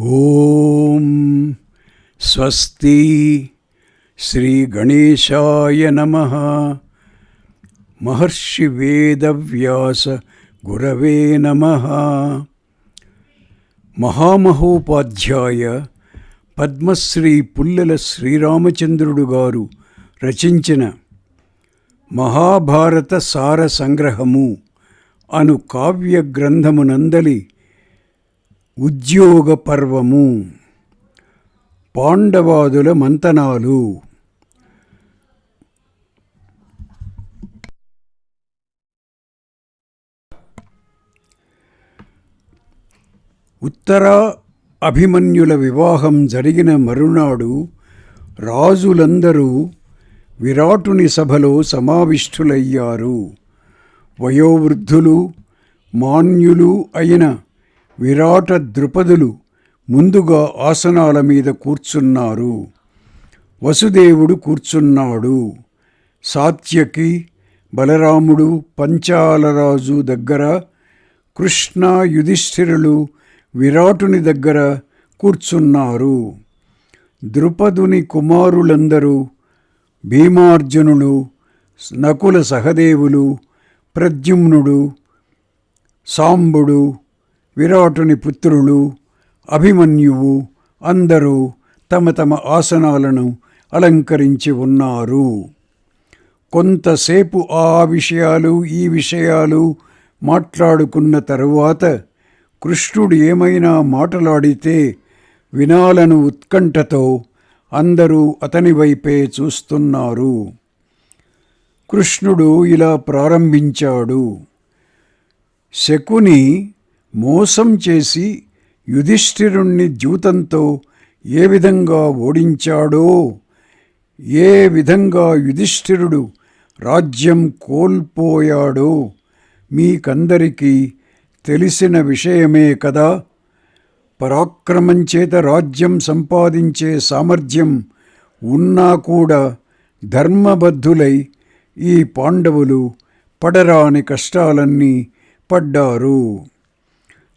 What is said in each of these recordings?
ఓం స్వస్తి శ్రీ గణేశాయ నమః. మహర్షి వేదవ్యాస గురవే నమః. మహామహోపాధ్యాయ పద్మశ్రీ పుల్లెల శ్రీరామచంద్రుడు గారు రచించిన మహాభారత సార సంగ్రహము అను కావ్య గ్రంథమునందలి ఉద్యోగ పర్వము. పాండవాదుల మంతనాలు. ఉత్తర అభిమన్యుల వివాహం జరిగిన మరునాడు రాజులందరూ విరాటుని సభలో సమావిష్ఠులయ్యారు. వయోవృద్ధులు మాన్యులు అయిన విరాట ద్రుపదులు ముందుగా ఆసనాల మీద కూర్చున్నారు. వసుదేవుడు కూర్చున్నాడు. సాత్యకి, బలరాముడు, పంచాలరాజు దగ్గర, కృష్ణ, యుధిష్ఠిరులు విరాటుని దగ్గర కూర్చున్నారు. ద్రుపదుని కుమారులందరూ భీమార్జునులు, నకుల సహదేవులు, ప్రద్యుమ్నుడు, సాంబుడు, విరాటుని పుత్రులు, అభిమన్యువు అందరూ తమ తమ ఆసనాలను అలంకరించి ఉన్నారు. కొంతసేపు ఆ విషయాలు ఈ విషయాలు మాట్లాడుకున్న తరువాత కృష్ణుడు ఏమైనా మాట్లాడితే వినాలను ఉత్కంఠతో అందరూ అతని వైపే చూస్తున్నారు. కృష్ణుడు ఇలా ప్రారంభించాడు. శకుని మోసం చేసి యుధిష్ఠిరుణ్ణి ద్యూతంతో ఏ విధంగా ఓడించాడో, ఏ విధంగా యుధిష్ఠిరుడు రాజ్యం కోల్పోయాడో మీకందరికీ తెలిసిన విషయమే కదా. పరాక్రమం చేత రాజ్యం సంపాదించే సామర్థ్యం ఉన్నా కూడా ధర్మబద్ధులై ఈ పాండవులు పడరాని కష్టాలన్నీ పడ్డారు.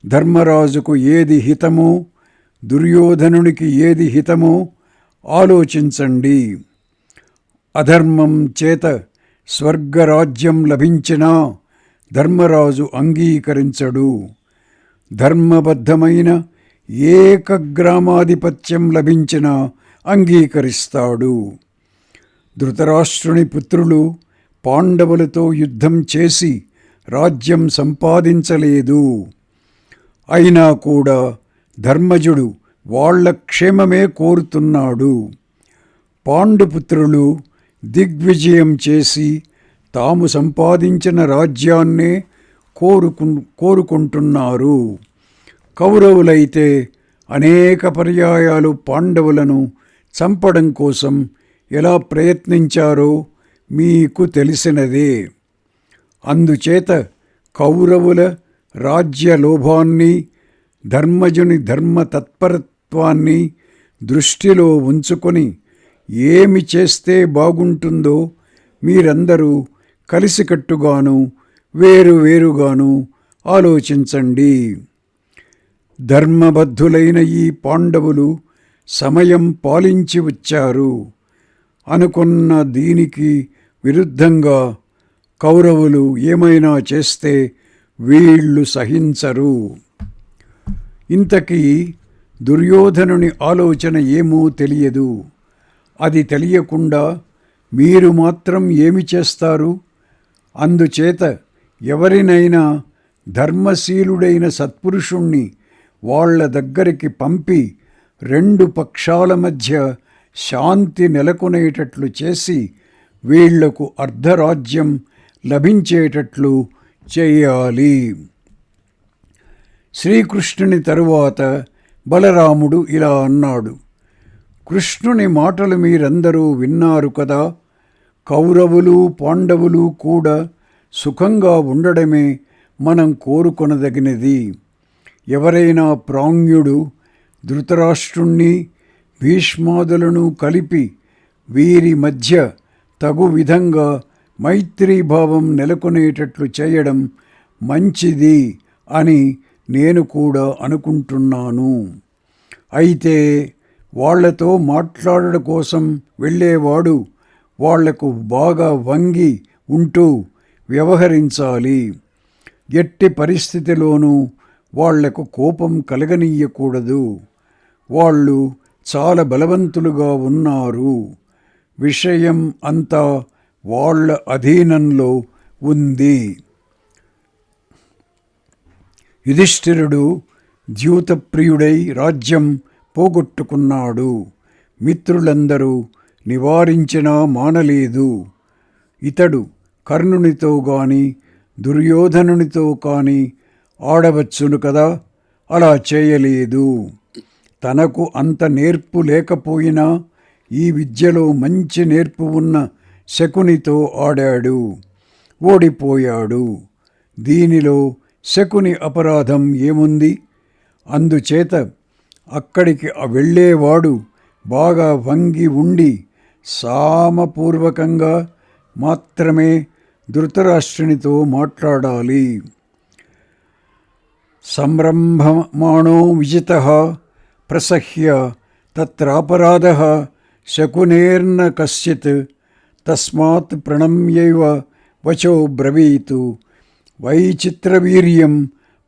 ధర్మరాజుకు ఏది హితమో, దుర్యోధనునికి ఏది హితమో ఆలోచించండి. అధర్మం చేత స్వర్గరాజ్యం లభించినా ధర్మరాజు అంగీకరించడు. ధర్మబద్ధమైన ఏకగ్రామాధిపత్యం లభించినా అంగీకరిస్తాడు. ధృతరాష్ట్రుని పుత్రులు పాండవులతో యుద్ధం చేసి రాజ్యం సంపాదించలేదు. అయినా కూడా ధర్మజుడు వాళ్ల క్షేమమే కోరుతున్నాడు. పాండుపుత్రులు దిగ్విజయం చేసి తాము సంపాదించిన రాజ్యాన్నే కోరుకుంటున్నారు. కౌరవులైతే అనేక పర్యాయాలు పాండవులను చంపడం కోసం ఎలా ప్రయత్నించారో మీకు తెలిసినదే. అందుచేత కౌరవుల రాజ్యలోభాన్ని, ధర్మజుని ధర్మతత్పరత్వాన్ని దృష్టిలో ఉంచుకొని ఏమి చేస్తే బాగుంటుందో మీరందరూ కలిసికట్టుగాను వేరువేరుగాను ఆలోచించండి. ధర్మబద్ధులైన ఈ పాండవులు సమయం పాలించి వచ్చారు. అనుకున్న దీనికి విరుద్ధంగా కౌరవులు ఏమైనా చేస్తే వీళ్ళు సహించరు. ఇంతకీ దుర్యోధనుని ఆలోచన ఏమో తెలియదు. అది తెలియకుండా మీరు మాత్రం ఏమి చేస్తారు? అందుచేత ఎవరినైనా ధర్మశీలుడైన సత్పురుషుణ్ణి వాళ్ల దగ్గరికి పంపి రెండు పక్షాల మధ్య శాంతి నెలకొనేటట్లు చేసి వీళ్లకు అర్ధరాజ్యం లభించేటట్లు చేయాలి. శ్రీకృష్ణుని తరువాత బలరాముడు ఇలా అన్నాడు. కృష్ణుని మాటలు మీరందరూ విన్నారు కదా. కౌరవులు పాండవులు కూడా సుఖంగా ఉండడమే మనం కోరుకొనదగినది. ఎవరైనా ప్రాజ్ఞుడు ధృతరాష్ట్రుణ్ణి భీష్మాదులను కలిపి వీరి మధ్య తగు విధంగా మైత్రీభావం నెలకొనేటట్లు చేయడం మంచిది అని నేను కూడా అనుకుంటున్నాను. అయితే వాళ్లతో మాట్లాడడం కోసం వెళ్ళేవాడు వాళ్లకు బాగా వంగి ఉంటూ వ్యవహరించాలి. ఎట్టి పరిస్థితిలోనూ వాళ్లకు కోపం కలగనీయకూడదు. వాళ్ళు చాలా బలవంతులుగా ఉన్నారు. విషయం అంతా వాళ్ళ అధీనంలో ఉంది. యుధిష్ఠిరుడు ద్యూతప్రియుడై రాజ్యం పోగొట్టుకున్నాడు. మిత్రులందరూ నివారించినా మానలేదు. ఇతడు కర్ణునితో గాని దుర్యోధనునితో కాని ఆడవచ్చును కదా, అలా చేయలేదు. తనకు అంత నేర్పు లేకపోయినా ఈ విద్యలో మంచి నేర్పు ఉన్న శకునితో ఆడాడు, ఓడిపోయాడు. దీనిలో శకుని అపరాధం ఏముంది? అందుచేత అక్కడికి వెళ్ళేవాడు బాగా వంగి ఉండి సామపూర్వకంగా మాత్రమే ధృతరాష్ట్రునితో మాట్లాడాలి. సంరంభమాణో విజితః ప్రసహ్య తత్రాపరాధః శకునేర్న కశ్చిత్ తస్మాత్ ప్రణమ్యైవ వచో బ్రవీతు వైచిత్రవీర్యం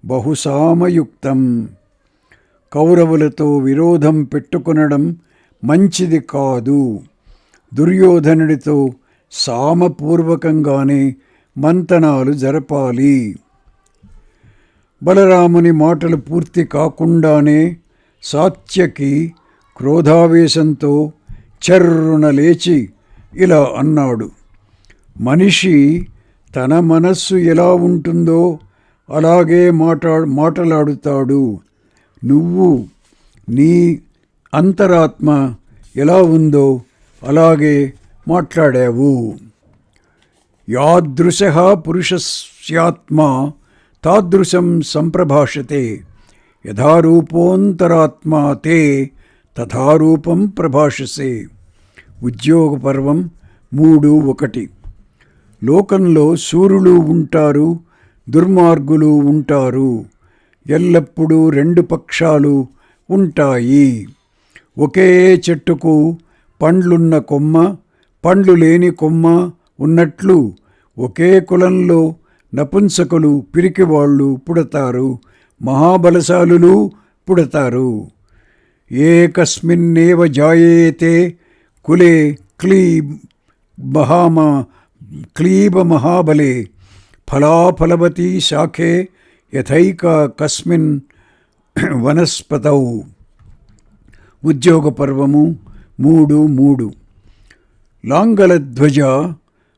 బహుసామయుక్తం. కౌరవులతో విరోధం పెట్టుకొనడం మంచిది కాదు. దుర్యోధనుడితో సామపూర్వకంగానే మంతనాలు జరపాలి. బలరాముని మాటలు పూర్తి కాకుండానే సాత్యకి క్రోధావేశంతో చర్రున లేచి ఇలా అన్నాడు: మనిషి తన మనస్సు ఎలా ఉంటుందో అలాగే మాటలాడుతాడు. నువ్వు నీ అంతరాత్మ ఎలా ఉందో అలాగే మాట్లాడావు. యాదృశః పురుషస్యాత్మా తాదృశం సంప్రభాషతే యథారూపోంతరాత్మా తే తథారూపం ప్రభాషసే. ఉద్యోగ పర్వం 3:1. లోకంలో శూరులు ఉంటారు, దుర్మార్గులు ఉంటారు. ఎల్లప్పుడూ 2 పక్షాలు ఉంటాయి. ఒకే చెట్టుకు పండ్లున్న కొమ్మ, పండ్లు లేని కొమ్మ ఉన్నట్లు ఒకే కులంలో నపుంసకులు, పిరికివాళ్ళు పుడతారు, మహాబలశాలులు పుడతారు. ఏకస్మిన్నేవ జాయేతే కులే క్లీబ మహాబలే ఫలాఫలవతి శాఖే యథైక కస్మిన్ వనస్పతౌ. ఉద్యోగ పర్వము 3:3. లాంగలధ్వజ,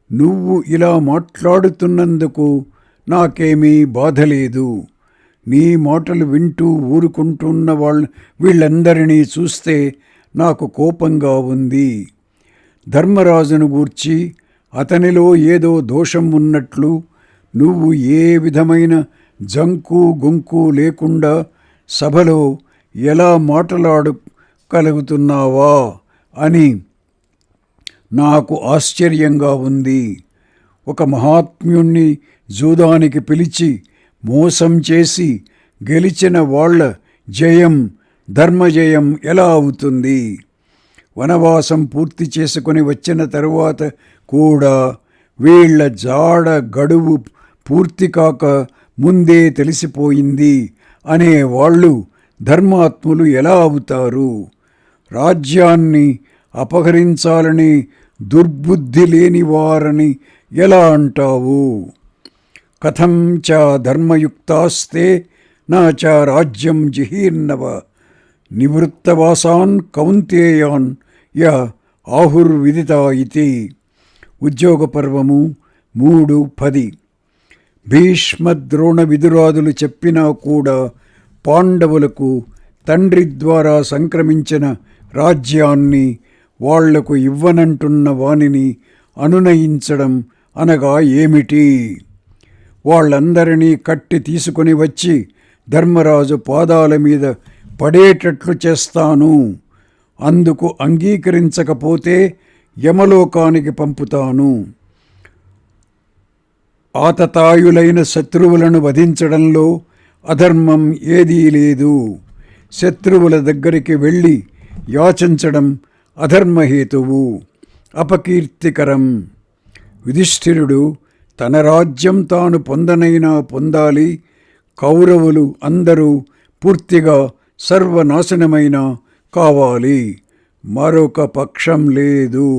నువ్వు ఇలా మాట్లాడుతున్నందుకు నాకేమీ బాధలేదు. నీ మాటలు వింటూ ఊరుకుంటున్న వీళ్ళందరినీ చూస్తే నాకు కోపంగా ఉంది. ధర్మరాజును గూర్చి అతనిలో ఏదో దోషం ఉన్నట్లు నువ్వు ఏ విధమైన జంకు గొంకు లేకుండా సభలో ఎలా మాట్లాడగలుగుతున్నావా అని నాకు ఆశ్చర్యంగా ఉంది. ఒక మహాత్మ్యుణ్ణి జూదానికి పిలిచి మోసం చేసి గెలిచిన వాళ్ళ జయం ధర్మజయం ఎలా అవుతుంది? వనవాసం పూర్తి చేసుకొని వచ్చిన తరువాత కూడా వీళ్ల జాడ గడువు పూర్తి కాక ముందే తెలిసిపోయింది అనేవాళ్ళు ధర్మాత్ములు ఎలా అవుతారు? రాజ్యాన్ని అపహరించాలని దుర్బుద్ధి లేని వారని ఎలా అంటావు? కథం చ ధర్మయుక్తాస్తే నా చ రాజ్యం జిహీర్నవ నివృత్తవాసాన్ కౌంతేయాన్ య ఆహుర్విదితా ఇతి. ఉద్యోగ పర్వము 3:10. భీష్మద్రోణ విదురాదులు చెప్పినా కూడా పాండవులకు తండ్రి ద్వారా సంక్రమించిన రాజ్యాన్ని వాళ్లకు ఇవ్వనంటున్న వానిని అనునయించడం అనగా ఏమిటి? వాళ్ళందరినీ కట్టి తీసుకొని వచ్చి ధర్మరాజు పాదాల మీద పడేటట్లు చేస్తాను. అందుకు అంగీకరించకపోతే యమలోకానికి పంపుతాను. ఆతతాయులైన శత్రువులను వధించడంలో అధర్మం ఏదీ లేదు. శత్రువుల దగ్గరికి వెళ్ళి యాచించడం అధర్మహేతువు, అపకీర్తికరం. యుధిష్ఠిరుడు తన రాజ్యం తాను పొందనైనా పొందాలి, కౌరవులు అందరూ పూర్తిగా సర్వనాశనమైన కావాలి, మరొక పక్షం లేదు.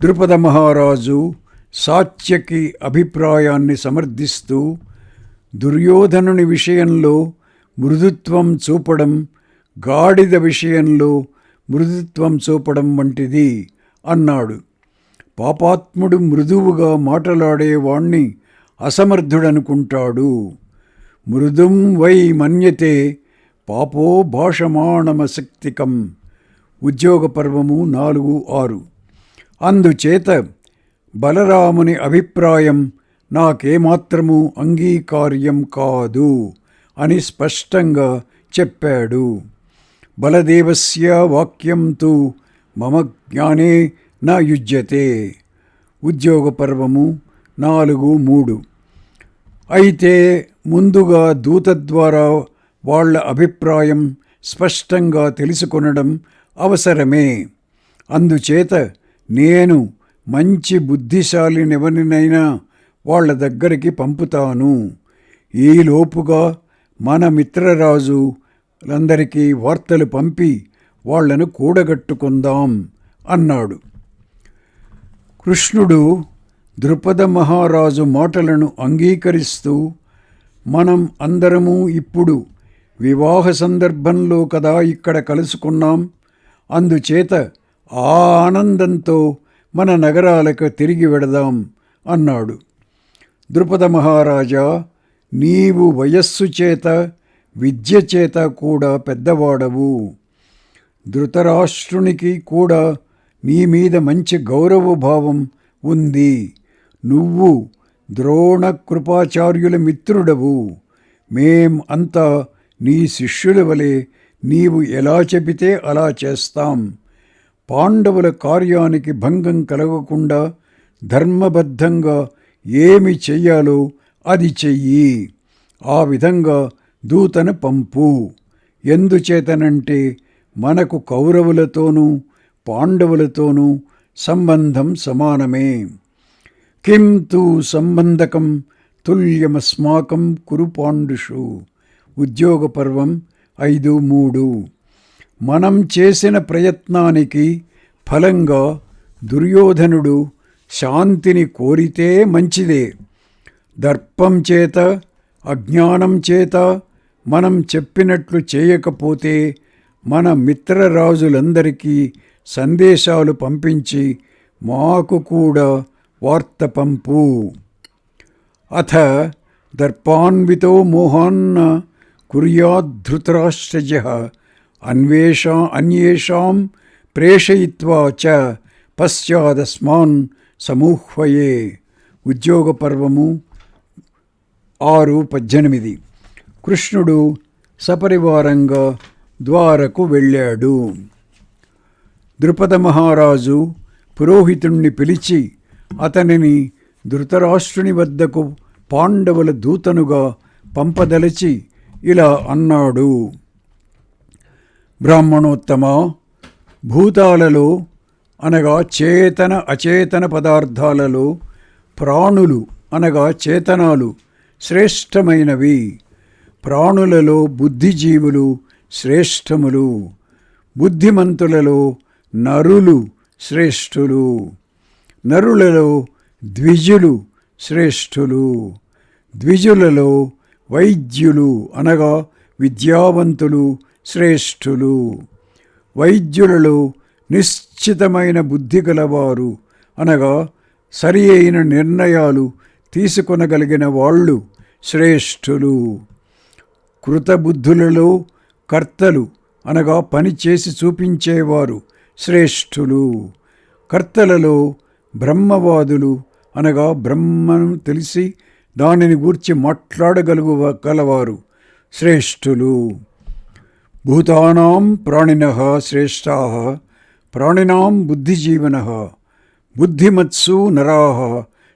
ద్రుపద మహారాజు సాత్యకి అభిప్రాయాన్ని సమర్థిస్తూ దుర్యోధనుని విషయంలో మృదుత్వం చూపడం గాడిద విషయంలో మృదుత్వం చూపడం వంటిది అన్నాడు. పాపాత్ముడు మృదువుగా మాటలాడేవాణ్ణి అసమర్థుడనుకుంటాడు. మృదుం వై మన్యతే పాపో భాషమాణమశక్తికం. ఉద్యోగ పర్వము 4:6. అందుచేత బలరాముని అభిప్రాయం నాకేమాత్రము అంగీకార్యం కాదు అని స్పష్టంగా చెప్పాడు. బలదేవస్య వాక్యం తు మమ జ్ఞానే న యుజ్యతే. ఉద్యోగ పర్వము 4:3. అయితే ముందుగా దూత ద్వారా వాళ్ళ అభిప్రాయం స్పష్టంగా తెలుసుకొనడం అవసరమే. అందుచేత నేను మంచి బుద్ధిశాలినెవరినైనా వాళ్ళ దగ్గరికి పంపుతాను. ఈలోపుగా మన మిత్రరాజులందరికీ వార్తలు పంపి వాళ్లను కూడగట్టుకుందాం అన్నాడు. కృష్ణుడు ద్రుపద మహారాజు మాటలను అంగీకరిస్తూ, మనం అందరము ఇప్పుడు వివాహ సందర్భంలో కదా ఇక్కడ కలుసుకున్నాం, అందుచేత ఆ ఆనందంతో మన నగరాలకు తిరిగి వెడదాం అన్నాడు. ద్రుపద మహారాజా, నీవు వయస్సు చేత విద్య చేత కూడా పెద్దవాడవు. ధృతరాష్ట్రునికి కూడా నీ మీద మంచి గౌరవభావం ఉంది. నువ్వు ద్రోణ కృపాచార్యుల మిత్రుడవు. మేం అంతా నీ శిష్యుల వలె నీవు ఎలా చెబితే అలా చేస్తాం. పాండవుల కార్యానికి భంగం కలగకుండా ధర్మబద్ధంగా ఏమి చెయ్యాలో అది చెయ్యి. ఆ విధంగా దూతను పంపు. ఎందుచేతనంటే మనకు కౌరవులతోనూ పాండవులతోనూ సంబంధం సమానమే. కిం తు సంబంధకం తుల్యమస్మాకం కురు పాండుషు. ఉద్యోగ పర్వం 5:3. మనం చేసిన ప్రయత్నానికి ఫలంగా దుర్యోధనుడు శాంతిని కోరితే మంచిదే. దర్పం చేత అజ్ఞానం చేత మనం చెప్పినట్లు చేయకపోతే మన మిత్రరాజులందరికీ సందేశాలు పంపించి మాకు కూడా వార్త పంపు. అథ దర్పాన్వితో మోహాన్న కుర్యాద్ధృతరాష్ట్రజః అన్యేషాం ప్రేషయిత్వా చ పశ్చాదస్మాన్ సమూహ్వయే. ఉద్యోగ పర్వము 6:18. కృష్ణుడు సపరివారంగా ద్వారకు వెళ్ళాడు. ద్రుపద మహారాజు పురోహితుణ్ణి పిలిచి అతనిని ధృతరాష్ట్రుని వద్దకు పాండవుల దూతనుగా పంపదలచి ఇలా అన్నాడు. బ్రాహ్మణోత్తమ, భూతాలలో అనగా చేతన అచేతన పదార్థాలలో ప్రాణులు అనగా చేతనాలు శ్రేష్టమైనవి. ప్రాణులలో బుద్ధిజీవులు శ్రేష్టములు. బుద్ధిమంతులలో నరులు శ్రేష్ఠులు. నరులలో ద్విజులు శ్రేష్ఠులు. ద్విజులలో వైద్యులు అనగా విద్యావంతులు శ్రేష్ఠులు. వైద్యులలో నిశ్చితమైన బుద్ధి గలవారు అనగా సరి అయిన నిర్ణయాలు తీసుకొనగలిగిన వాళ్ళు శ్రేష్ఠులు. కృతబుద్ధులలో కర్తలు అనగా పని చేసి చూపించేవారు శ్రేష్ఠులు. కర్తలలో బ్రహ్మవాదులు అనగా బ్రహ్మను తెలిసి దానిని గూర్చి మాట్లాడగలవారు శ్రేష్ఠులు. భూతానాం ప్రాణినః శ్రేష్ఠాః ప్రాణినాం బుద్ధిజీవినః బుద్ధిమత్సు నరాః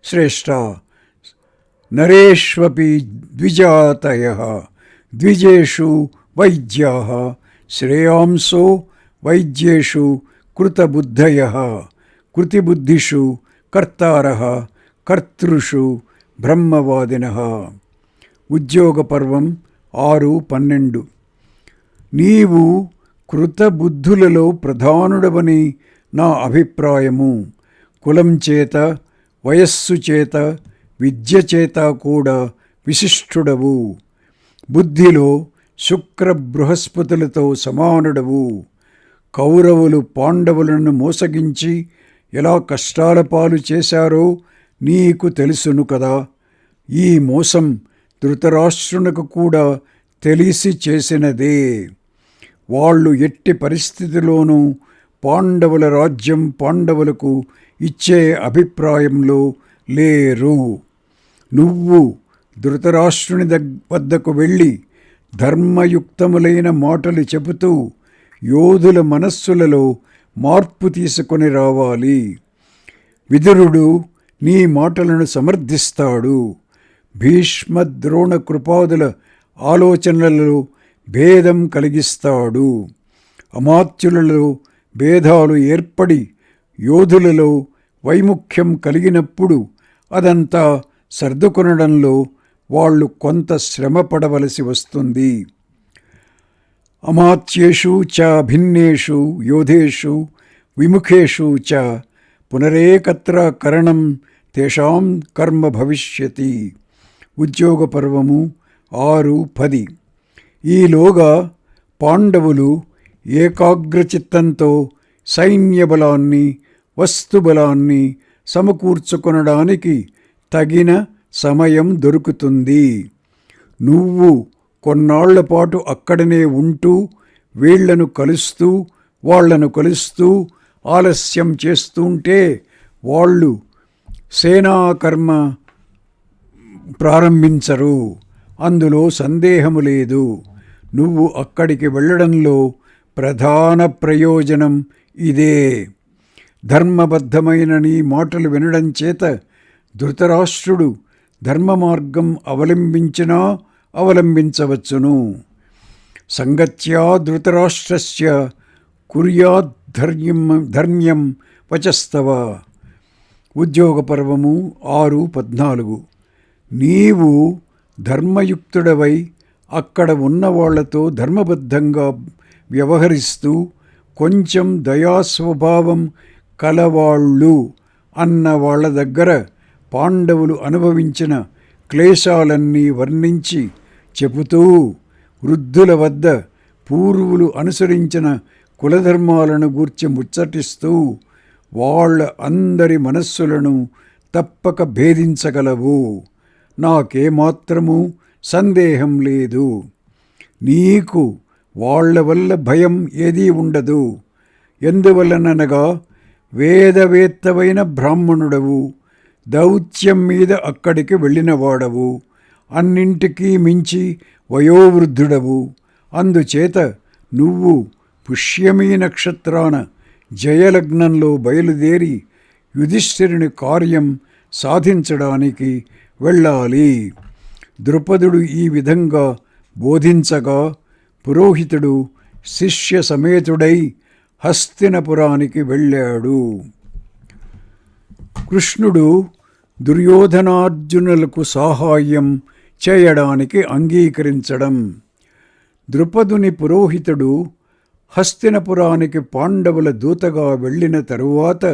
శ్రేష్ఠాః నరేష్వపి ద్విజాతయః ద్విజేషు వైద్యాః శ్రేయాంసో వైద్యేషు కృతబుద్ధయః కృతిబుద్ధిషు కర్తారః కర్తృషు బ్రహ్మవాదినః. ఉద్యోగ పర్వం 6:12. నీవు కృతబుద్ధులలో ప్రధానుడవని నా అభిప్రాయము. కులం చేత, వయస్సు చేత, విద్య చేత కూడా విశిష్టుడవు. బుద్ధిలో శుక్ర బృహస్పతులతో సమానుడవు. కౌరవులు పాండవులను మోసగించి ఎలా కష్టాల పాలు చేశారో నీకు తెలుసును కదా. ఈ మోసం ధృతరాష్ట్రునకు కూడా తెలిసి చేసినదే. వాళ్ళు ఎట్టి పరిస్థితిలోనూ పాండవుల రాజ్యం పాండవులకు ఇచ్చే అభిప్రాయంలో లేరు. నువ్వు ధృతరాష్ట్రుని వద్దకు వెళ్ళి ధర్మయుక్తములైన మాటలు చెబుతూ యోధుల మనస్సులలో మార్పు తీసుకొని రావాలి. విదురుడు నీ మాటలను సమర్థిస్తాడు. భీష్మ ద్రోణ కృపాదుల ఆలోచనలలో భేదం కలిగిస్తాడు. అమాత్యులలో భేదాలు ఏర్పడి యోధులలో వైముఖ్యం కలిగినప్పుడు అదంతా సర్దుకొనడంలో వాళ్ళు కొంత శ్రమ పడవలసి వస్తుంది. అమాత్యేషు చ భిన్నేషు యోధేషు విముఖేషు చ పునరేకత్ర కరణం తేషాం కర్మ భవిష్యతి. ఉద్యోగ పర్వము 6:10. ఈలోగా పాండవులు ఏకాగ్రచిత్తంతో సైన్యబలాన్ని వస్తుబలాన్ని సమకూర్చుకొనడానికి తగిన సమయం దొరుకుతుంది. నువ్వు కొన్నాళ్లపాటు అక్కడనే ఉంటూ వీళ్లను కలుస్తూ వాళ్లను కలుస్తూ ఆలస్యం చేస్తుంటే వాళ్ళు సేనాకర్మ ప్రారంభించరు. అందులో సందేహము లేదు. నువ్వు అక్కడికి వెళ్ళడంలో ప్రధాన ప్రయోజనం ఇదే. ధర్మబద్ధమైన నీ మాటలు వినడం చేత ధృతరాష్ట్రుడు ధర్మ మార్గం అవలంబించినా అవలంబించవచ్చును. సంగత్యా ధృతరాష్ట్రస్య కుర్యాద్ ధర్మ్యం వచస్తవ. ఉద్యోగ పర్వము 6:14. నీవు ధర్మయుక్తుడవై అక్కడ ఉన్న వాళ్లతో ధర్మబద్ధంగా వ్యవహరిస్తూ కొంచెం దయాస్వభావం కలవాళ్ళు అన్న వాళ్ళ దగ్గర పాండవులు అనుభవించిన క్లేశాలన్నీ వర్ణించి చెబుతూ వృద్ధుల వద్ద పూర్వులు అనుసరించిన కులధర్మాలను గూర్చి ముచ్చటిస్తూ వాళ్ళ అందరి మనస్సులను తప్పక భేదించగలవు. నాకేమాత్రమూ సందేహం లేదు. నీకు వాళ్ల వల్ల భయం ఏదీ ఉండదు. ఎందువలననగా వేదవేత్తవైన బ్రాహ్మణుడవు, దౌత్యం మీద అక్కడికి వెళ్ళినవాడవు, అన్నింటికీ మించి వయోవృద్ధుడవు. అందుచేత నువ్వు పుష్యమీ నక్షత్రాన జయలగ్నంలో బయలుదేరి యుధిష్ఠిరుని కార్యం సాధించడానికి వెళ్ళాలి. ద్రుపదుడు ఈ విధంగా బోధించగా పురోహితుడు శిష్య సమేతుడై హస్తినపురానికి వెళ్ళాడు. కృష్ణుడు దుర్యోధనార్జునులకు సహాయం చేయడానికి అంగీకరించడం. ద్రుపదుని పురోహితుడు హస్తినపురానికి పాండవుల దూతగా వెళ్ళిన తరువాత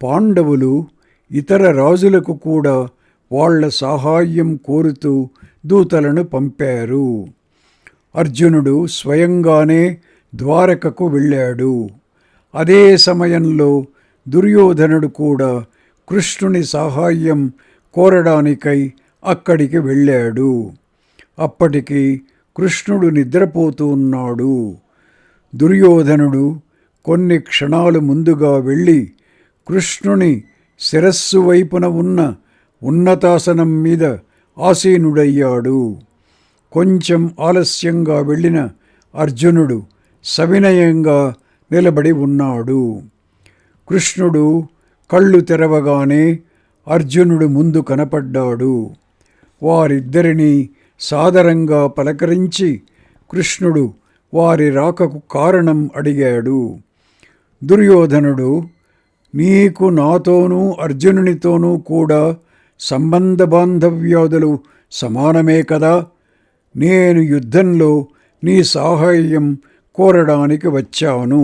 పాండవులు ఇతర రాజులకు కూడా వాళ్ల సహాయం కోరుతూ దూతలను పంపారు. అర్జునుడు స్వయంగానే ద్వారకకు వెళ్ళాడు. అదే సమయంలో దుర్యోధనుడు కూడా కృష్ణుని సహాయం కోరడానికై అక్కడికి వెళ్ళాడు. అప్పటికి కృష్ణుడు నిద్రపోతూ ఉన్నాడు. దుర్యోధనుడు కొన్ని క్షణాలు ముందుగా వెళ్ళి కృష్ణుని శిరస్సు వైపున ఉన్న ఉన్నతాసనం మీద ఆసీనుడయ్యాడు. కొంచెం ఆలస్యంగా వెళ్ళిన అర్జునుడు సవినయంగా నిలబడి ఉన్నాడు. కృష్ణుడు కళ్ళు తెరవగానే అర్జునుడు ముందు కనపడ్డాడు. వారిద్దరినీ సాదరంగా పలకరించి కృష్ణుడు వారి రాకకు కారణం అడిగాడు. దుర్యోధనుడు, నీకు నాతోనూ అర్జునునితోనూ కూడా సంబంధ బాంధవ్యాదులు సమానమే కదా, నేను యుద్ధంలో నీ సహాయం కోరడానికి వచ్చాను,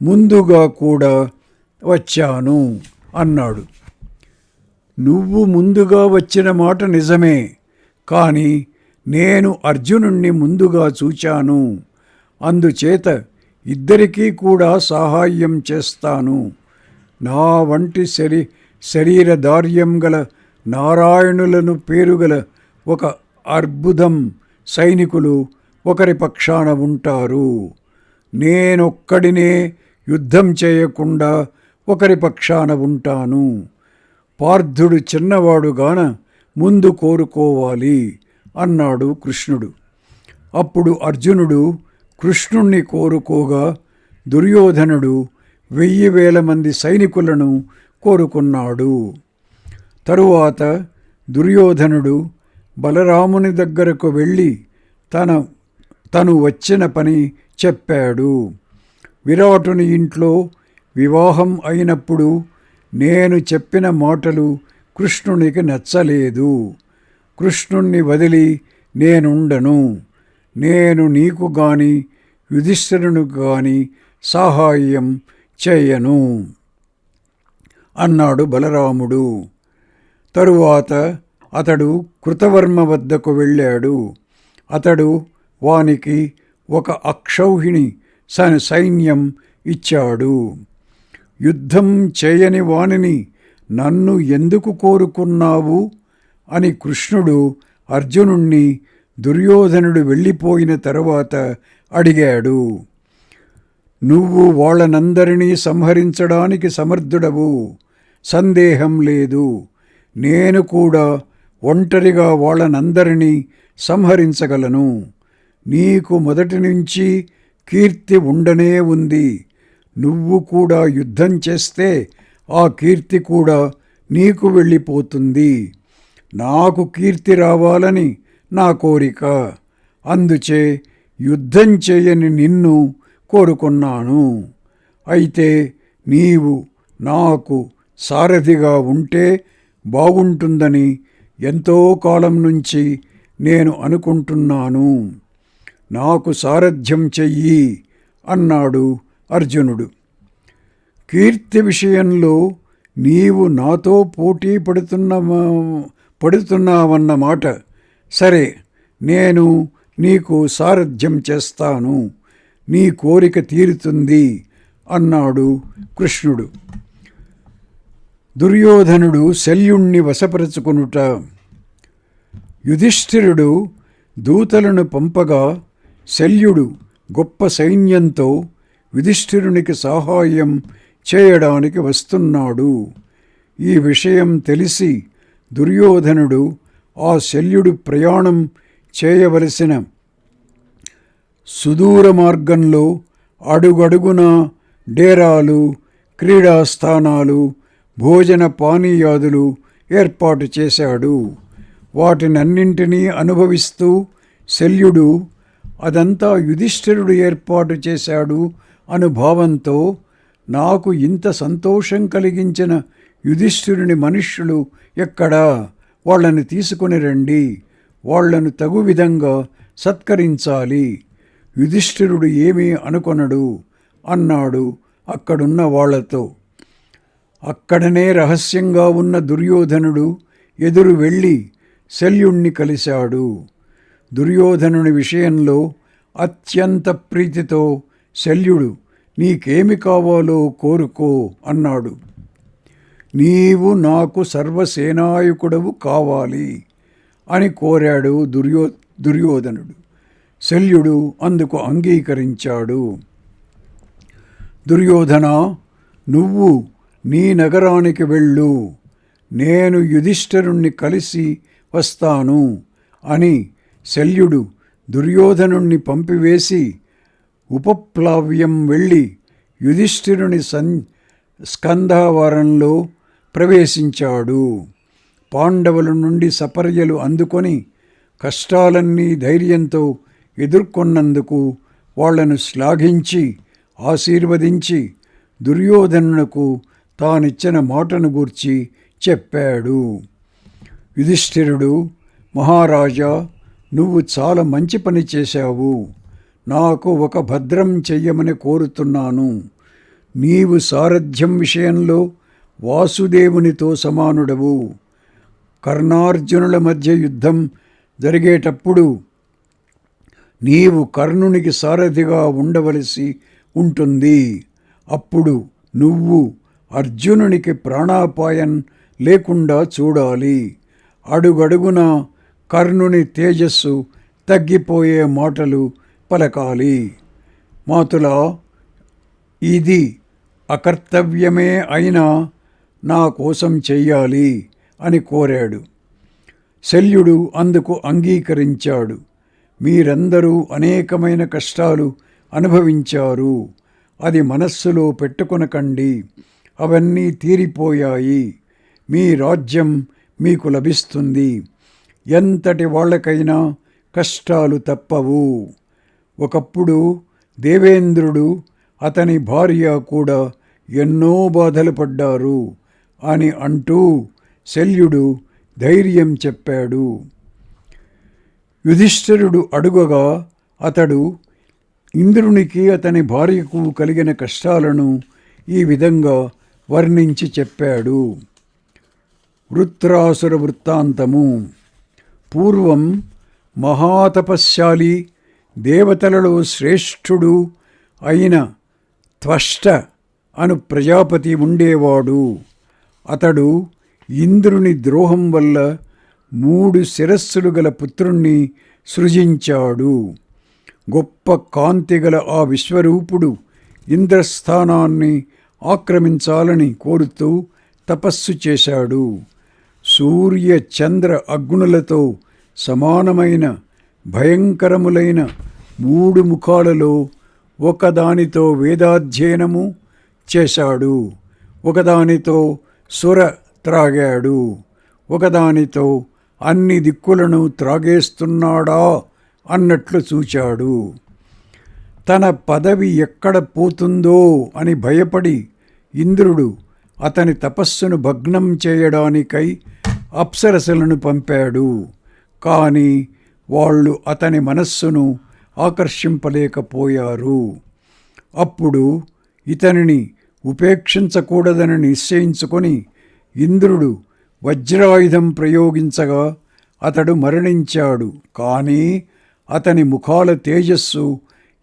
ముందుగా కూడా వచ్చాను అన్నాడు. నువ్వు ముందుగా వచ్చిన మాట నిజమే, కానీ నేను అర్జునుణ్ణి ముందుగా చూచాను, అందుచేత ఇద్దరికీ కూడా సహాయం చేస్తాను. నా వంటి శరీరధార్యం గల నారాయణులను పేరుగల ఒక అర్బుదం సైనికులు ఒకరి పక్షాన ఉంటారు. నేనొక్కడినే యుద్ధం చేయకుండా ఒకరి పక్షాన ఉంటాను. పార్థుడు చిన్నవాడుగాన ముందు కోరుకోవాలి అన్నాడు కృష్ణుడు. అప్పుడు అర్జునుడు కృష్ణుణ్ణి కోరుకోగా దుర్యోధనుడు 1000 మంది సైనికులను కోరుకున్నాడు. తరువాత దుర్యోధనుడు బలరాముని దగ్గరకు వెళ్ళి తను వచ్చిన పని చెప్పాడు. విరాటుని ఇంట్లో వివాహం అయినప్పుడు నేను చెప్పిన మాటలు కృష్ణునికి నచ్చలేదు. కృష్ణుణ్ణి వదిలి నేనుండను. నేను నీకు గాని యుధిష్ఠిరునికి గాని సహాయం చేయను అన్నాడు బలరాముడు. తరువాత అతడు కృతవర్మ వద్దకు వెళ్ళాడు. అతడు వానికి ఒక అక్షౌహిణి సైన్యం ఇచ్చాడు. యుద్ధం చేయని వానిని నన్ను ఎందుకు కోరుకున్నావు అని కృష్ణుడు అర్జునుణ్ణి దుర్యోధనుడు వెళ్ళిపోయిన తరువాత అడిగాడు. నువ్వు వాళ్ళనందరినీ సంహరించడానికి సమర్థుడవు, సందేహం లేదు. నేను కూడా ఒంటరిగా వాళ్ళనందరినీ సంహరించగలను. నీకు మొదటి నుంచి కీర్తి ఉండనే ఉంది. నువ్వు కూడా యుద్ధం చేస్తే ఆ కీర్తి కూడా నీకు వెళ్ళిపోతుంది. నాకు కీర్తి రావాలని నా కోరిక. అందుచే యుద్ధం చేయని నిన్ను కోరుకున్నాను. అయితే నీవు నాకు సారథిగా ఉంటే బాగుంటుందని ఎంతో కాలం నుంచి నేను అనుకుంటున్నాను. నాకు సారథ్యం చెయ్యి అన్నాడు అర్జునుడు. కీర్తి విషయంలో నీవు నాతో పోటీ పడుతున్నావన్నమాట. సరే, నేను నీకు సారథ్యం చేస్తాను. నీ కోరిక తీరుతుంది అన్నాడు కృష్ణుడు. దుర్యోధనుడు శల్యుణ్ణి వశపరచుకొనుట. యుధిష్ఠిరుడు దూతలను పంపగా శల్యుడు గొప్ప సైన్యంతో యుధిష్ఠిరునికి సహాయం చేయడానికి వస్తున్నాడు. ఈ విషయం తెలిసి దుర్యోధనుడు ఆ శల్యుడు ప్రయాణం చేయవలసిన సుదూర మార్గంలో అడుగడుగున డేరాలు, క్రీడాస్థానాలు, భోజన పానీయాదులు ఏర్పాటు చేశాడు. వాటినన్నింటినీ అనుభవిస్తూ శల్యుడు అదంతా యుధిష్ఠిరుడు ఏర్పాటు చేశాడు అనుభావంతో, నాకు ఇంత సంతోషం కలిగించిన యుధిష్ఠిరుని మనుష్యులు ఎక్కడా, వాళ్ళని తీసుకుని రండి, వాళ్లను తగు విధంగా సత్కరించాలి, యుధిష్ఠిరుడు ఏమీ అనుకొనడు అన్నాడు అక్కడున్న వాళ్లతో. అక్కడనే రహస్యంగా ఉన్న దుర్యోధనుడు ఎదురు వెళ్ళి శల్యుణ్ణి కలిశాడు. దుర్యోధనుని విషయంలో అత్యంత ప్రీతితో శల్యుడు, నీకేమి కావాలో కోరుకో అన్నాడు. నీవు నాకు సర్వసేనాయకుడవు కావాలి అని కోరాడు దుర్యోధనుడు. శల్యుడు అందుకు అంగీకరించాడు. దుర్యోధన, నువ్వు నీ నగరానికి వెళ్ళు, నేను యుధిష్ఠిరుణ్ణి కలిసి వస్తాను అని శల్యుడు దుర్యోధనుణ్ణి పంపివేసి ఉపప్లావ్యం వెళ్ళి యుధిష్ఠిరుని స్కంధావరంలో ప్రవేశించాడు. పాండవుల నుండి సపర్యలు అందుకొని కష్టాలన్నీ ధైర్యంతో ఎదుర్కొన్నందుకు వాళ్లను శ్లాఘించి ఆశీర్వదించి దుర్యోధనునకు తానిచ్చిన మాటను గూర్చి చెప్పాడు. యుధిష్ఠిరుడు, మహారాజా, నువ్వు చాలా మంచి పని చేశావు. నాకు ఒక భద్రం చెయ్యమని కోరుతున్నాను. నీవు సారథ్యం విషయంలో వాసుదేవునితో సమానుడవు. కర్ణార్జునుల మధ్య యుద్ధం జరిగేటప్పుడు నీవు కర్ణునికి సారథిగా ఉండవలసి ఉంటుంది. అప్పుడు నువ్వు అర్జునునికి ప్రాణాపాయం లేకుండా చూడాలి. అడుగడుగున కర్ణుని తేజస్సు తగ్గిపోయే మాటలు పలకాలి. మాతులా, ఇది అకర్తవ్యమే అయినా నా కోసం చెయ్యాలి అని కోరాడు. శల్యుడు అందుకు అంగీకరించాడు. మీరందరూ అనేకమైన కష్టాలు అనుభవించారు. అది మనస్సులో పెట్టుకొనకండి. అవన్నీ తీరిపోయాయి. మీ రాజ్యం మీకు లభిస్తుంది. ఎంతటి వాళ్ళకైనా కష్టాలు తప్పవు. ఒకప్పుడు దేవేంద్రుడు, అతని భార్య కూడా ఎన్నో బాధలు పడ్డారు అని అంటూ శల్యుడు ధైర్యం చెప్పాడు. యుధిష్ఠిరుడు అడుగగా అతడు ఇంద్రునికి అతని భార్యకు కలిగిన కష్టాలను ఈ విధంగా వర్ణించి చెప్పాడు. వృత్రాసుర వృత్తాంతము. పూర్వం మహాతపశ్శాలి, దేవతలలో శ్రేష్ఠుడు అయిన త్వష్ట అను ప్రజాపతి ఉండేవాడు. అతడు ఇంద్రుని ద్రోహం వల్ల 3 శిరస్సులు గల పుత్రుణ్ణి సృజించాడు. గొప్ప కాంతిగల ఆ విశ్వరూపుడు ఇంద్రస్థానాన్ని ఆక్రమించాలని కోరుతూ తపస్సు చేశాడు. సూర్య చంద్ర అగ్నులతో సమానమైన భయంకరములైన 3 ముఖాలలో ఒకదానితో వేదాధ్యయనము చేశాడు, ఒకదానితో సుర త్రాగాడు, ఒకదానితో అన్ని దిక్కులను త్రాగేస్తున్నాడా అన్నట్లు చూచాడు. తన పదవి ఎక్కడ పోతుందో అని భయపడి ఇంద్రుడు అతని తపస్సును భగ్నం చేయడానికై అప్సరసలను పంపాడు. కానీ వాళ్ళు అతని మనస్సును ఆకర్షింపలేకపోయారు. అప్పుడు ఇతనిని ఉపేక్షించకూడదని నిశ్చయించుకొని ఇంద్రుడు వజ్రాయుధం ప్రయోగించగా అతడు మరణించాడు. కానీ అతని ముఖాల తేజస్సు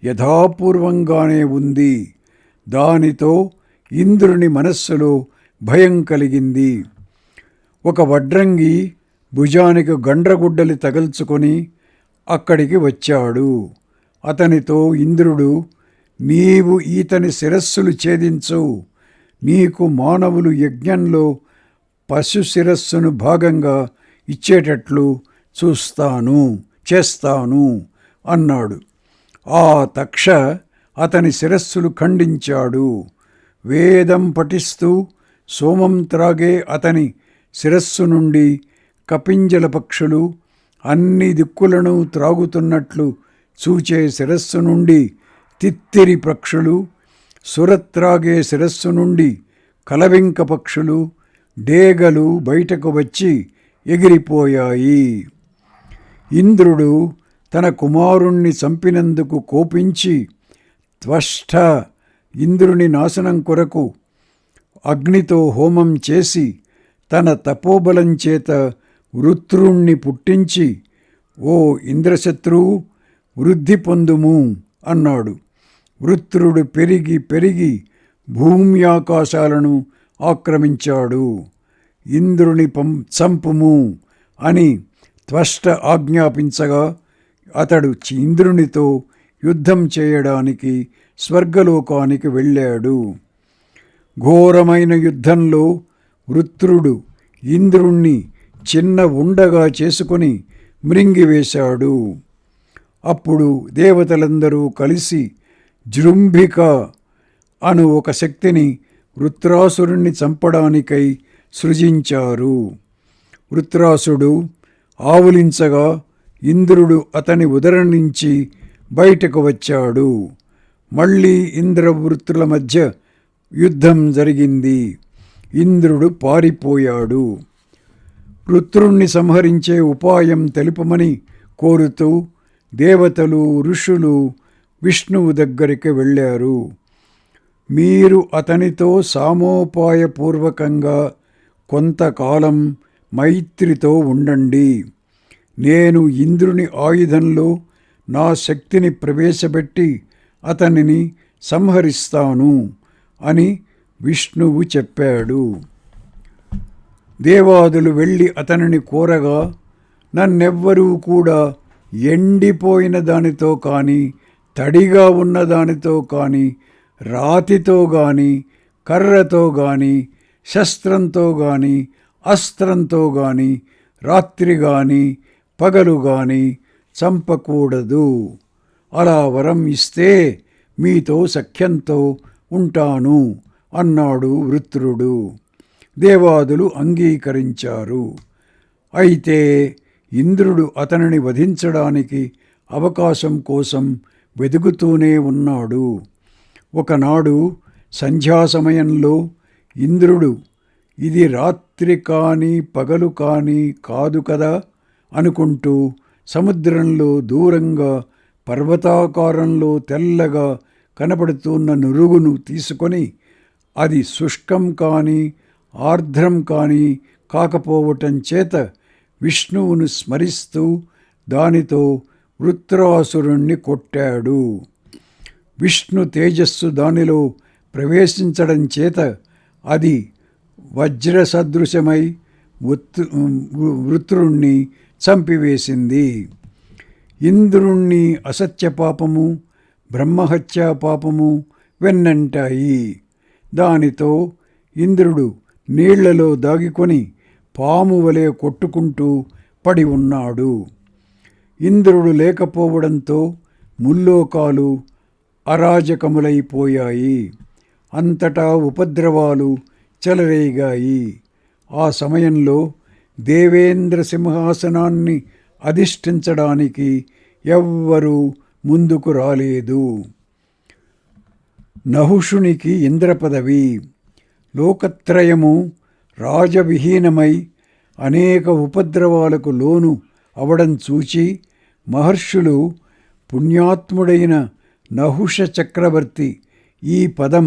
యథాపూర్వంగానే ఉంది. దానితో ఇంద్రుని మనస్సులో భయం కలిగింది. ఒక వడ్రంగి భుజానికి గండ్రగుడ్డలి తగల్చుకొని అక్కడికి వచ్చాడు. అతనితో ఇంద్రుడు, నీవు ఈతని శిరస్సులు ఛేదించు. నీకు మానవులు యజ్ఞంలో పశు శిరస్సును భాగంగా ఇచ్చేటట్లు చేస్తాను అన్నాడు. ఆ తక్ష అతని శిరస్సులు ఖండించాడు. వేదం పఠిస్తూ సోమం త్రాగే అతని శిరస్సు నుండి కపింజల పక్షులు, అన్ని దిక్కులను త్రాగుతున్నట్లు చూచే శిరస్సు నుండి తిత్తిరి పక్షులు, సురత్రాగే శిరస్సు నుండి కలవింక పక్షులు, డేగలు బయటకు వచ్చి ఎగిరిపోయాయి. ఇంద్రుడు తన కుమారుణ్ణి చంపినందుకు కోపించి త్వష్ట ఇంద్రుని నాశనం కొరకు అగ్నితో హోమం చేసి తన తపోబలం చేత వృత్రుణ్ణి పుట్టించి, ఓ ఇంద్రశత్రువు, వృద్ధి పొందుము అన్నాడు. వృత్రుడు పెరిగి పెరిగి భూమి ఆకాశాలను ఆక్రమించాడు. ఇంద్రుని చంపుము అని త్వష్ట ఆజ్ఞాపించగా అతడు ఇంద్రునితో యుద్ధం చేయడానికి స్వర్గలోకానికి వెళ్ళాడు. ఘోరమైన యుద్ధంలో వృత్రుడు ఇంద్రుణ్ణి చిన్న ఉండగా చేసుకొని మృంగివేశాడు. అప్పుడు దేవతలందరూ కలిసి జృంభిక అను ఒక శక్తిని వృత్రాసురుణ్ణి చంపడానికై సృజించారు. వృత్రాసుడు ఆవులించగా ఇంద్రుడు అతని ఉదరం నుంచి బయటకు వచ్చాడు. మళ్ళీ ఇంద్రవృత్తుల మధ్య యుద్ధం జరిగింది. ఇంద్రుడు పారిపోయాడు. వృత్రుణ్ణి సంహరించే ఉపాయం తెలుపమని కోరుతూ దేవతలు, ఋషులు విష్ణువు దగ్గరికి వెళ్ళారు. మీరు అతనితో సామోపాయపూర్వకంగా కొంతకాలం మైత్రితో ఉండండి. నేను ఇంద్రుని ఆయుధంలో నా శక్తిని ప్రవేశపెట్టి అతనిని సంహరిస్తాను అని విష్ణువు చెప్పాడు. దేవాదులు వెళ్ళి అతనిని కోరగా, నన్నెవ్వరూ కూడా ఎండిపోయిన దానితో కానీ, తడిగా ఉన్న దానితో కానీ, రాతితో కానీ, కర్రతో కానీ, శస్త్రంతో కానీ, అస్త్రంతో కానీ, రాత్రి కానీ, పగలు కానీ చంపకూడదు. అలా వరం ఇస్తే మీతో సఖ్యంతో ఉంటాను అన్నాడు వృత్రుడు. దేవాదులు అంగీకరించారు. అయితే ఇంద్రుడు అతనిని వధించడానికి అవకాశం కోసం వెతుకుతూనే ఉన్నాడు. ఒకనాడు సంధ్యా సమయంలో ఇంద్రుడు, ఇది రాత్రి కానీ పగలు కానీ కాదు కదా అనుకుంటూ సముద్రంలో దూరంగా పర్వతాకారంలో తెల్లగా కనపడుతున్న నురుగును తీసుకొని, అది శుష్కం కానీ ఆర్ద్రం కానీ కాకపోవటం చేత విష్ణువును స్మరిస్తూ దానితో వృత్రాసురుణ్ణి కొట్టాడు. విష్ణు తేజస్సు దానిలో ప్రవేశించడం చేత అది వజ్రసదృశమై వృత్రుణ్ణి చంపివేసింది. ఇంద్రుణ్ణి అసత్య పాపము, బ్రహ్మహత్యా పాపము వెన్నంటాయి. దానితో ఇంద్రుడు నీళ్లలో దాగికొని పాము వలె కొట్టుకుంటూ పడి ఉన్నాడు. ఇంద్రుడు లేకపోవడంతో ముల్లోకాలు అరాజకములైపోయాయి. అంతటా ఉపద్రవాలు చెలరేగాయి. ఆ సమయంలో దేవేంద్ర సింహాసనాన్ని అధిష్ఠించడానికి ఎవ్వరూ ముందుకు రాలేదు. నహుషునికి ఇంద్రపదవి. లోకత్రయము రాజవిహీనమై అనేక ఉపద్రవాలకు లోను అవడం చూచి మహర్షులు పుణ్యాత్ముడైన నహుష చక్రవర్తి ఈ పదం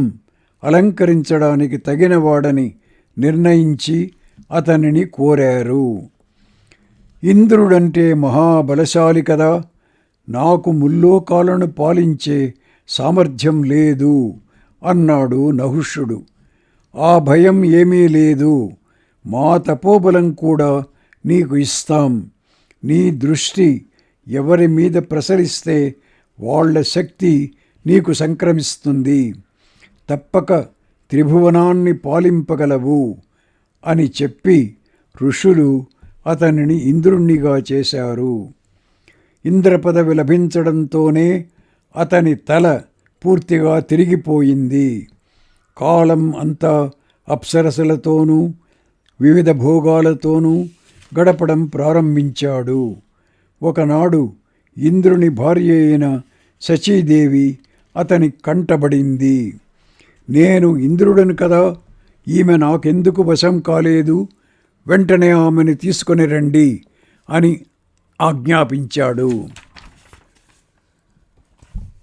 అలంకరించడానికి తగినవాడని నిర్ణయించి అతనిని కోరారు. ఇంద్రుడంటే మహాబలశాలి కదా, నాకు ముల్లోకాలను పాలించే సామర్థ్యం లేదు అన్నాడు నహుషుడు. ఆ భయం ఏమీ లేదు, మా తపోబలం కూడా నీకు ఇస్తాం. నీ దృష్టి ఎవరి మీద ప్రసరిస్తే వాళ్ళ శక్తి నీకు సంక్రమిస్తుంది. తప్పక త్రిభువనాన్ని పాలింపగలవు అని చెప్పి ఋషులు అతనిని ఇంద్రుణ్ణిగా చేశారు. ఇంద్రపదవి లభించడంతోనే అతని తల పూర్తిగా తిరిగిపోయింది. కాలం అంతా అప్సరసలతోనూ వివిధ భోగాలతోనూ గడపడం ప్రారంభించాడు. ఒకనాడు ఇంద్రుని భార్య అయిన శచీదేవి అతని కంటబడింది. నేను ఇంద్రుడను కదా, ఈమె నాకెందుకు వశం కాలేదు, వెంటనే ఆమెను తీసుకొని రండి అని ఆజ్ఞాపించాడు.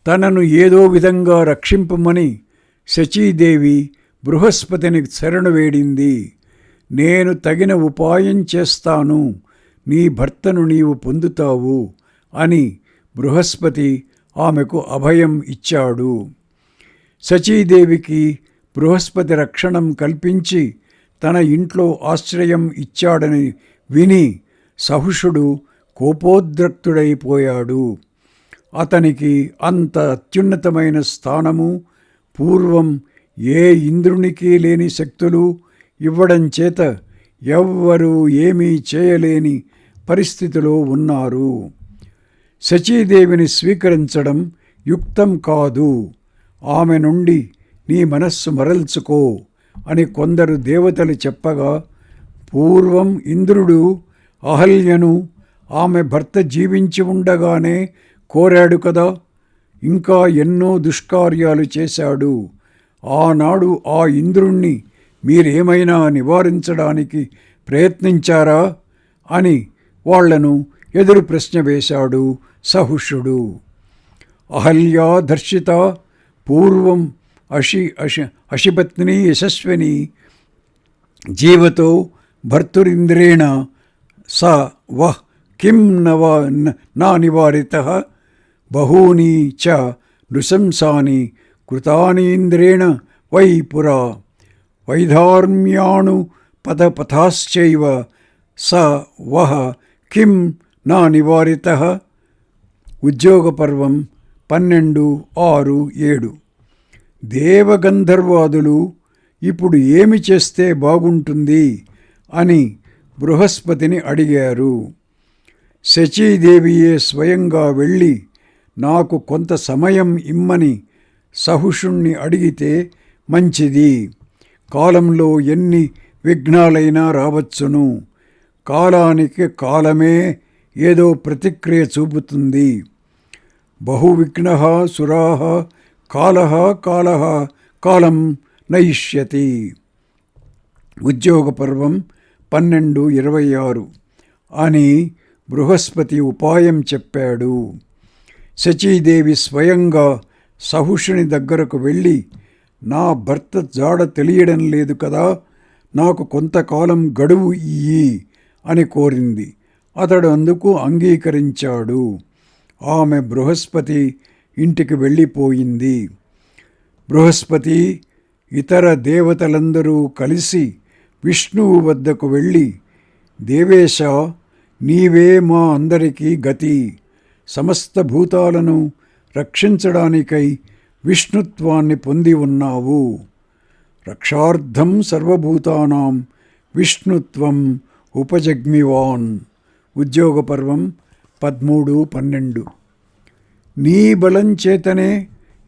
తనను ఏదో విధంగా రక్షింపమని శచీదేవి బృహస్పతిని శరణు వేడింది. నేను తగిన ఉపాయం చేస్తాను, నీ భర్తను నీవు పొందుతావు అని బృహస్పతి ఆమెకు అభయం ఇచ్చాడు. శచీదేవికి బృహస్పతి రక్షణం కల్పించి తన ఇంట్లో ఆశ్రయం ఇచ్చాడని విని సహుషుడు కోపోద్రక్తుడైపోయాడు. అతనికి అంత అత్యున్నతమైన స్థానము, పూర్వం ఏ ఇంద్రునికి లేని శక్తులు ఇవ్వడం చేత ఎవ్వరూ ఏమీ చేయలేని పరిస్థితిలో ఉన్నారు. శచీదేవిని స్వీకరించడం యుక్తం కాదు, ఆమె నుండి నీ మనస్సు మరల్చుకో అని కొందరు దేవతలు చెప్పగా, పూర్వం ఇంద్రుడు అహల్యను ఆమె భర్త జీవించి ఉండగానే కోరాడు కదా ఇంకా ఎన్నో దుష్కార్యాలు చేశాడు. ఆనాడు ఆ ఇంద్రుణ్ణి మీరేమైనా నివారించడానికి ప్రయత్నించారా అని వాళ్లను ఎదురు ప్రశ్న వేశాడు సహుషుడు. అహల్యా దర్శిత పూర్వం అశిపత్ని యశస్విని జీవతో భర్తురింద్రేణ స వహ్ కిం నా నివారితః బహూని చ నృశంసాని కృతానీంద్రేణ వై పురా వైధార్మ్యాణు పథపథాశ్చైవ స వహ కిం నా నివారితః. ఉద్యోగపర్వం 12:6-7. దేవగంధర్వాదులు ఇప్పుడు ఏమి చేస్తే బాగుంటుంది అని బృహస్పతిని అడిగారు. శచీదేవియే స్వయంగా వెళ్ళి నాకు కొంత సమయం ఇమ్మని సహుషుణ్ణి అడిగితే మంచిది. కాలంలో ఎన్ని విఘ్నాలైనా రావచ్చును. కాలానికి కాలమే ఏదో ప్రతిక్రియ చూపుతుంది. బహువిఘ్నః సురాః కాలః కాలః కాలం నయిష్యతి. ఉద్యోగపర్వం 12:26 అని బృహస్పతి ఉపాయం చెప్పాడు. శచీదేవి స్వయంగా సహుషుని దగ్గరకు వెళ్ళి నా భర్త జాడ తెలియడం లేదు కదా, నాకు కొంతకాలం గడువు ఇయ్యి అని కోరింది. అతడు అందుకు అంగీకరించాడు. ఆమె బృహస్పతి ఇంటికి వెళ్ళిపోయింది. బృహస్పతి ఇతర దేవతలందరూ కలిసి విష్ణువు వద్దకు వెళ్ళి దేవేశ, నీవే మా అందరికీ గతి. సమస్త భూతాలను రక్షించడానికై విష్ణుత్వాన్ని పొంది ఉన్నావు. రక్షార్థం సర్వభూతానాం విష్ణుత్వం ఉపజగ్మివాన్. ఉద్యోగపర్వం 13:12. నీ బలం చేతనే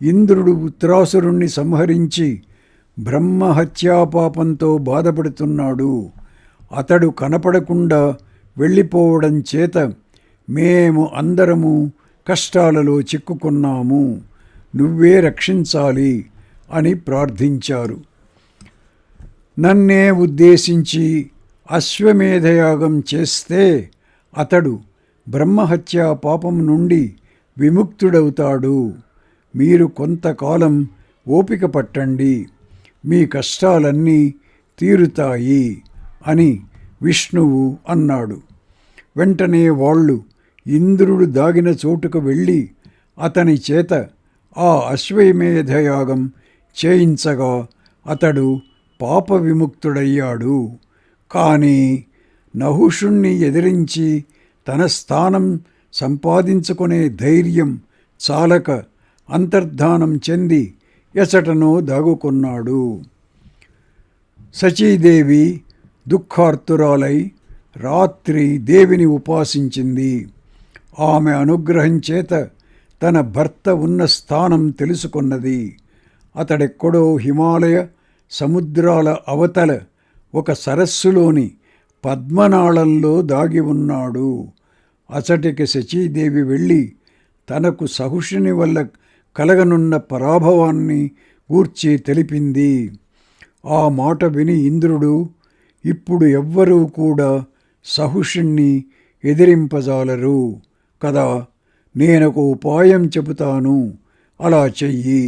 ఇంద్రుడు ఉత్తరాసురుణ్ణి సంహరించి బ్రహ్మహత్యాపాపంతో బాధపడుతున్నాడు. అతడు కనపడకుండా వెళ్ళిపోవడం చేత మేము అందరము కష్టాలలో చిక్కుకున్నాము. నువ్వే రక్షించాలి అని ప్రార్థించారు. నన్నే ఉద్దేశించి అశ్వమేధయాగం చేస్తే అతడు బ్రహ్మహత్యా పాపం నుండి విముక్తుడవుతాడు. మీరు కొంతకాలం ఓపిక పట్టండి, మీ కష్టాలన్నీ తీరుతాయి అని విష్ణువు అన్నాడు. వెంటనే వాళ్ళు ఇంద్రుడు దాగిన చోటుకు వెళ్ళి అతని చేత ఆ అశ్వమేధయాగం చేయించగా అతడు పాప విముక్తుడయ్యాడు. కానీ నహుషుణ్ణి ఎదిరించి తన స్థానం సంపాదించుకునే ధైర్యం చాలక అంతర్ధానం చెంది ఎచటనో దాగుకున్నాడు. శచీదేవి దుఃఖార్తురాలై రాత్రి దేవిని ఉపాసించింది. ఆమె అనుగ్రహం చేత తన భర్త ఉన్న స్థానం తెలుసుకున్నది. అతడెక్కడో హిమాలయ సముద్రాల అవతల ఒక సరస్సులోని పద్మనాళంలో దాగి ఉన్నాడు. అచటికి శచీదేవి వెళ్ళి తనకు సహుషుని వల్ల కలగనున్న పరాభవాన్ని గూర్చి తెలిపింది. ఆ మాట విని ఇంద్రుడు, ఇప్పుడు ఎవ్వరూ కూడా సహుషుణ్ణి ఎదిరింపజాలరు కదా, నేనొక ఉపాయం చెబుతాను, అలా చెయ్యి.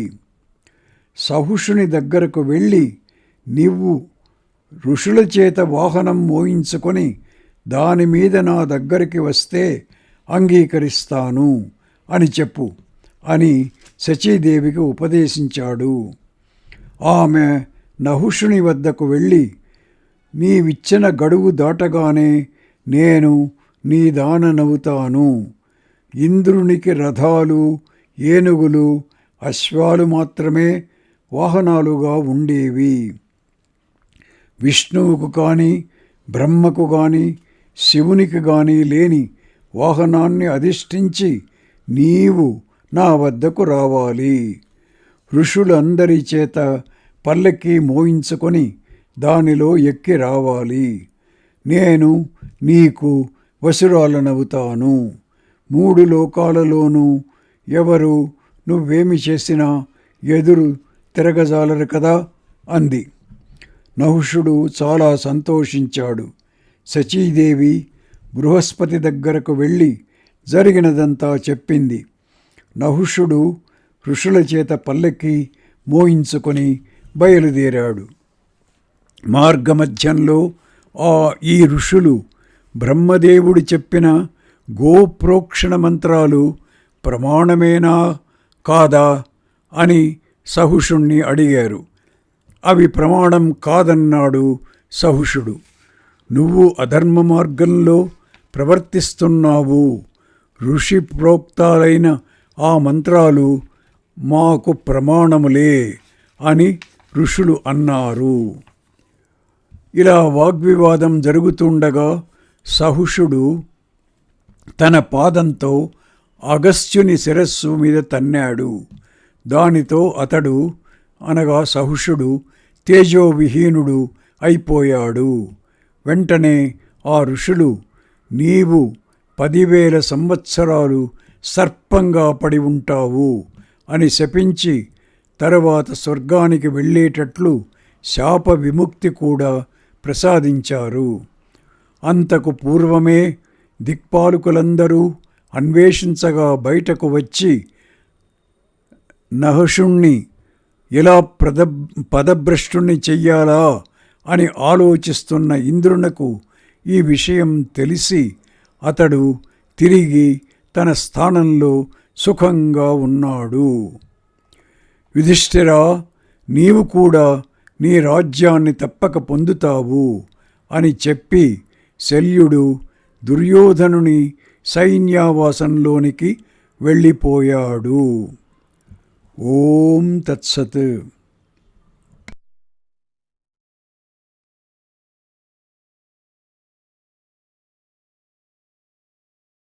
సహుషుని దగ్గరకు వెళ్ళి నీవు ఋషుల చేత వాహనం మోయించుకొని దానిమీద నా దగ్గరికి వస్తే అంగీకరిస్తాను అని చెప్పు అని శచీదేవికి ఉపదేశించాడు. ఆమె నహుషుని వద్దకు వెళ్ళి నీవిచ్చిన గడువు దాటగానే నేను నీ దాననవుతాను. ఇంద్రునికి రథాలు, ఏనుగులు, అశ్వాలు మాత్రమే వాహనాలుగా ఉండేవి. విష్ణువుకు కానీ బ్రహ్మకు కానీ శివునికి కానీ లేని వాహనాన్ని అధిష్ఠించి నీవు నా వద్దకు రావాలి. ఋషులందరి చేత పల్లకి మోయించుకొని దానిలో ఎక్కి రావాలి. నేను నీకు వశురాలనవుతాను. 3 లోకాలలోనూ ఎవరు నువ్వేమి చేసినా ఎదురు తిరగజాలరు కదా అంది. నహుషుడు చాలా సంతోషించాడు. శచీదేవి బృహస్పతి దగ్గరకు వెళ్ళి జరిగినదంతా చెప్పింది. నహుషుడు ఋషుల చేత పల్లకి మోయించుకొని బయలుదేరాడు. మార్గమధ్యంలో ఈ ఋషులు బ్రహ్మదేవుడు చెప్పిన గోప్రోక్షణ మంత్రాలు ప్రమాణమేనా కాదా అని సహుషుణ్ణి అడిగారు. అవి ప్రమాణం కాదన్నాడు సహుషుడు. నువ్వు అధర్మ మార్గంలో ప్రవర్తిస్తున్నావు. ఋషి ప్రోక్తాలైన ఆ మంత్రాలు మాకు ప్రమాణములే అని ఋషులు అన్నారు. ఇలా వాగ్వివాదం జరుగుతుండగా సహుషుడు తన పాదంతో అగస్త్యుని శిరస్సు మీద తన్నాడు. దానితో అతడు అనగా సహుషుడు తేజోవిహీనుడు అయిపోయాడు. వెంటనే ఆ ఋషులు, నీవు 10,000 సంవత్సరాలు సర్పంగా పడి ఉంటావు అని శపించి తరువాత స్వర్గానికి వెళ్ళేటట్లు శాప విముక్తి కూడా ప్రసాదించారు. అంతకు పూర్వమే దిక్పాలకులందరూ అన్వేషించగా బయటకు వచ్చి నహుషుణ్ణి ఎలా పదభ్రష్టుణ్ణి చెయ్యాలా అని ఆలోచిస్తున్న ఇంద్రునకు ఈ విషయం తెలిసి అతడు తిరిగి తన స్థానంలో సుఖంగా ఉన్నాడు. యుధిష్ఠిరా, నీవు కూడా నీ రాజ్యాన్ని తప్పక పొందుతావు అని చెప్పి శల్యుడు దుర్యోధనుని సైన్యావాసంలోనికి వెళ్ళిపోయాడు. ఓం తత్సత్.